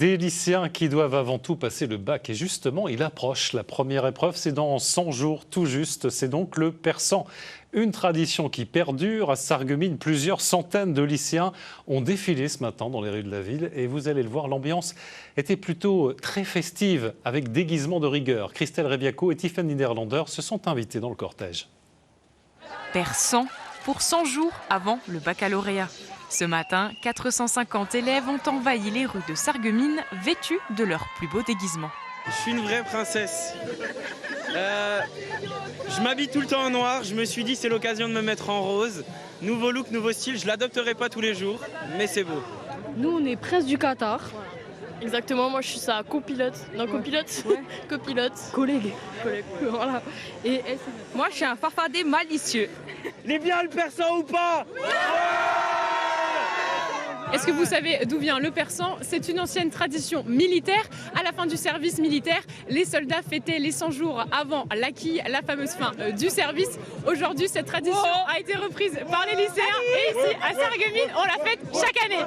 Des lycéens qui doivent avant tout passer le bac et justement, il approche. La première épreuve, c'est dans 100 jours tout juste. C'est donc le persan. Une tradition qui perdure. À Sarreguemines, plusieurs centaines de lycéens ont défilé ce matin dans les rues de la ville. Et vous allez le voir, l'ambiance était plutôt très festive avec déguisement de rigueur. Christelle Rebiaco et Tiffany Niederlander se sont invités dans le cortège. Persan pour 100 jours avant le baccalauréat. Ce matin, 450 élèves ont envahi les rues de Sarreguemines vêtus de leur plus beau déguisement. Je suis une vraie princesse. Je m'habille tout le temps en noir, je me suis dit c'est l'occasion de me mettre en rose. Nouveau look, nouveau style, je l'adopterai pas tous les jours, mais c'est beau. Nous on est prince du Qatar. Exactement, moi je suis sa copilote. Non, copilote. Ouais. Copilote. Collègue. Voilà. Et moi je suis un farfadet malicieux. Il est bien le persan ou pas? Est-ce que vous savez d'où vient le persan? C'est une ancienne tradition militaire. À la fin du service militaire, les soldats fêtaient les 100 jours avant l'acquis, la fameuse fin du service. Aujourd'hui, cette tradition a été reprise par les lycéens et ici, à Sarreguemines, on la fête chaque année.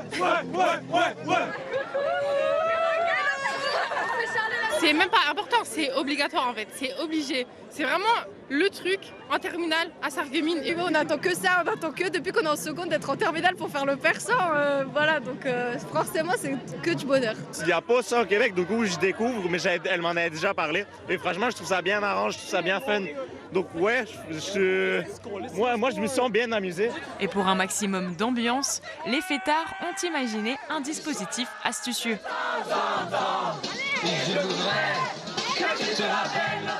C'est même pas important, c'est obligatoire en fait, c'est obligé. C'est vraiment le truc en terminale à Sarreguemines. Et on n'attend que ça, on n'attend que depuis qu'on est en seconde d'être en terminale pour faire le persan. Voilà, donc forcément c'est que du bonheur. Il n'y a pas ça au Québec, du coup je découvre, mais elle m'en a déjà parlé. Et franchement, je trouve ça bien arrange, je trouve ça bien fun. Donc ouais, moi je me sens bien amusé. Et pour un maximum d'ambiance, les fêtards ont imaginé un dispositif astucieux.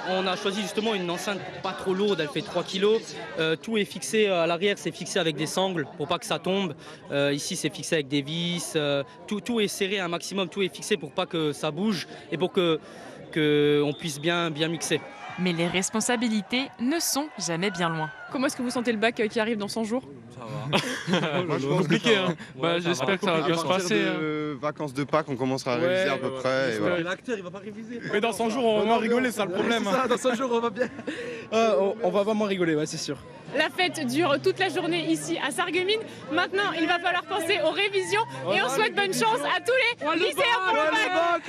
On a choisi justement une enceinte pas trop lourde, elle fait 3 kilos. Tout est fixé à l'arrière, c'est fixé avec des sangles pour pas que ça tombe. Ici c'est fixé avec des vis. Tout est serré un maximum, tout est fixé pour pas que ça bouge et pour qu'on puisse bien mixer. Mais les responsabilités ne sont jamais bien loin. Comment est-ce que vous sentez le bac qui arrive dans 100 jours? Ça va. C'est compliqué, hein. J'espère que ça va bien se passer. De vacances de Pâques, on commencera à réviser à peu près. Et voilà. L'acteur, il va pas réviser. Mais dans 100 jours, on va rigoler, c'est ça le problème. Ça, dans 100 jours, on va bien. On va vraiment rigoler, ouais, c'est sûr. La fête dure toute la journée ici à Sarreguemines. Maintenant, il va falloir penser aux révisions et on souhaite bonne chance à tous les lycéens pour le bac.